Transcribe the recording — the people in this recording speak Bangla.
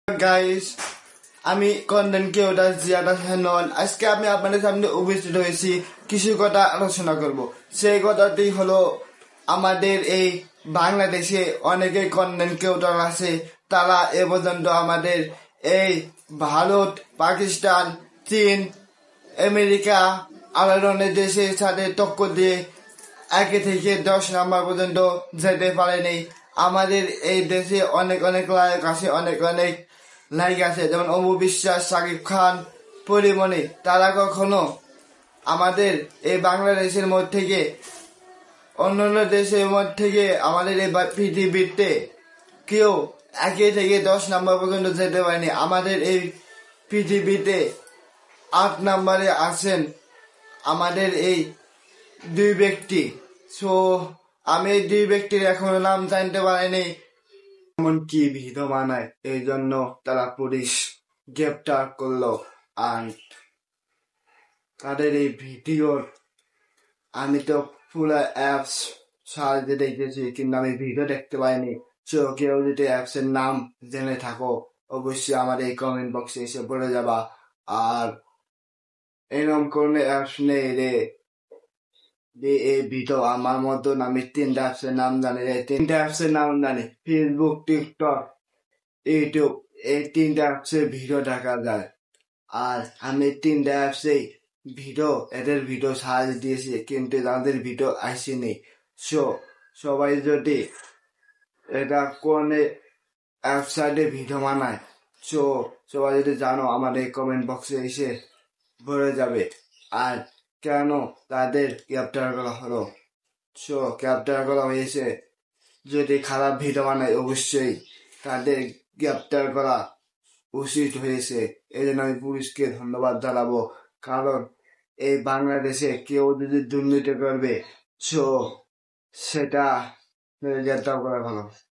গাইস, আমি কন্টেন্ট ক্রিয়েটর জিয়াদা হেনন। আজকে আমি আপনাদের সামনে উপস্থিত হয়েছি, কিছু কথা আলোচনা করব। সেই কথাটি হলো, আমাদের এই বাংলাদেশে অনেকে কন্টেন্ট ক্রিয়েটর আছে, তারা এ পর্যন্ত আমাদের এই ভারত, পাকিস্তান, চীন, আমেরিকা আরো অনেক দেশের সাথে টক্কর দিয়ে 1 থেকে 10 নাম্বার পর্যন্ত যেতে পারেনি। আমাদের এই দেশে অনেক অনেক লায়ক আছে, অনেক অনেক নায়িক আছে, যেমন অপু বিশ্বাস, শাকিব খান, পরিমণি। তারা কখনো আমাদের এই বাংলাদেশের মধ্যে থেকে, অন্যান্য দেশের মধ্যে থেকে আমাদের এই পৃথিবীতে কেউ 1 থেকে 10 নাম্বার পর্যন্ত যেতে পারেনি। আমাদের এই পৃথিবীতে 8 নাম্বারে আছেন আমাদের এই 2 ব্যক্তি। সো আমি এই 2 ব্যক্তির এখনো নাম জানতে পারিনি। এমনকি ভিডিও বানায়, এই জন্য তারা পুলিশ গ্রেপ্তার করলো। আর তাদের এই ভিডিওর আমি তো পুরো অ্যাপস সার্চে দেখেছি, কিন্তু আমি ভিডিও দেখতে পাইনি। সো কেউ যদি অ্যাপস এর নাম জেনে থাকো, অবশ্যই আমার এই কমেন্ট বক্সে এসে বলে যাবা। আর এরকম কোন অ্যাপস নেই রে এই ভিডিও আমার মতন। আমি 3টা অ্যাপসের নাম জানি, এই 3টা অ্যাপসের নাম জানি: ফেসবুক, টিকটক, ইউটিউব। এই 3টা অ্যাপসের ভিডিও দেখা যায়। আর আমি 3টা অ্যাপসেই এদের ভিডিও সার্চ দিয়েছি, কিন্তু তাদের ভিডিও আসেনি। সো সবাই যদি এটা কোন ওয়েবসাইটে ভিডিও বানায়, সো সবাই যদি জানো, আমার এই কমেন্ট বক্সে এসে ভরে যাবে। আর কেন তাদের গ্রেপ্তার করা হলো? সো গ্রেপ্তার করা হয়েছে, যদি খারাপ ভিডিও বানায় অবশ্যই তাদের গ্রেপ্তার করা উচিত হয়েছে। এই জন্য আমি পুলিশকে ধন্যবাদ জানাবো, কারণ এই বাংলাদেশে কেউ যদি দুর্নীতি করবে, সো সেটা গ্রেপ্তার করা ভালো।